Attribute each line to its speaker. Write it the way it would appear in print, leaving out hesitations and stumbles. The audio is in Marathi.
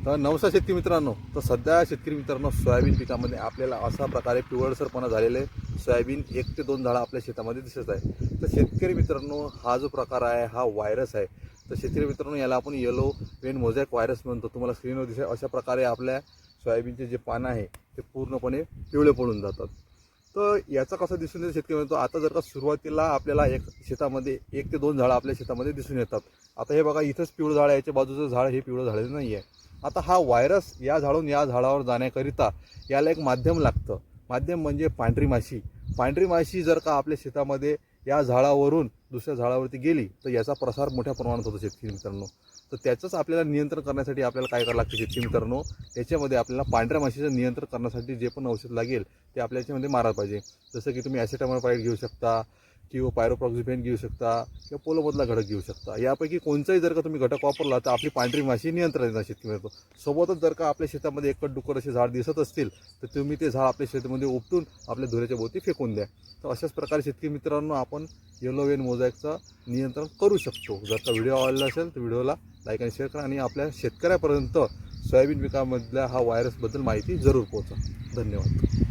Speaker 1: तर नमस्कार शेतकरी मित्रांनो. तर सध्या शेतकरी मित्रांनो सोयाबीन पिकामध्ये आपल्याला अशा प्रकारे पिवळसरपणा झालेले सोयाबीन 1 ते 2 झाडं आपल्या शेतामध्ये दिसत आहे. तर शेतकरी मित्रांनो हा जो प्रकार आहे हा व्हायरस आहे. तर शेतकरी मित्रांनो याला आपण येलो वेन मोझॅक व्हायरस म्हणतो. तुम्हाला स्क्रीनवर दिसेल अशा प्रकारे आपल्या सोयाबीनचे जे पानं आहे ते पूर्णपणे पिवळे पडून जातात. तर याचा कसा दिसून येतो शेतकरी म्हणतो. आता जर का सुरुवातीला आपल्याला एक शेतामध्ये 1 ते 2 झाडं आपल्या शेतामध्ये दिसून येतात. आता हे बघा इथंच पिवळं झाड आहे, याच्या बाजूचं झाड हे पिवळं झालेलं नाही आहे. आता हा व्हायरस या झाडून या झाडावर जाण्याकरिता याला एक माध्यम लागतं. माध्यम म्हणजे पांढरी माशी. पांढरी माशी जर का आपल्या शेतामध्ये या झाडावरून दुसऱ्या झाडावरती गेली तर याचा प्रसार मोठ्या प्रमाणात होतो शेतकरी मित्रांनो. तर त्याचंच आपल्याला नियंत्रण करण्यासाठी आपल्याला काय करावं लागतं शेतकरी मित्रांनो, याच्यामध्ये आपल्याला पांढऱ्या माशीचं नियंत्रण करण्यासाठी जे पण औषध लागेल ते आपल्या याच्यामध्ये मारायला पाहिजे. जसं की तुम्ही ॲसिटामोपाइड घेऊ शकता किंवा पायरोप्रॉक्झिपेन घेऊ शकता किंवा पोलोमधला घटक घेऊ शकता. यापैकी कोणताही जर का तुम्ही घटक वापरला तर आपली पांढरी माशी नियंत्रणात येणार शेतकरी मिळतो. सोबतच जर का आपल्या शेतामध्ये एकट डुक्कर असे झाड दिसत असतील तर तुम्ही ते झाड आपल्या शेतामध्ये उपटून आपल्या धुऱ्याच्या भोवती फेकून द्या. तर अशाच प्रकारे शेतकरी मित्रांनो आपण येलो वेन मोझॅकचं नियंत्रण करू शकतो. जर का व्हिडिओ आवडला असेल तर व्हिडिओला लाईक आणि शेअर करा आणि आपल्या शेतकऱ्यापर्यंत सोयाबीन पिकामधल्या हा व्हायरसबद्दल माहिती जरूर पोहोचा. धन्यवाद.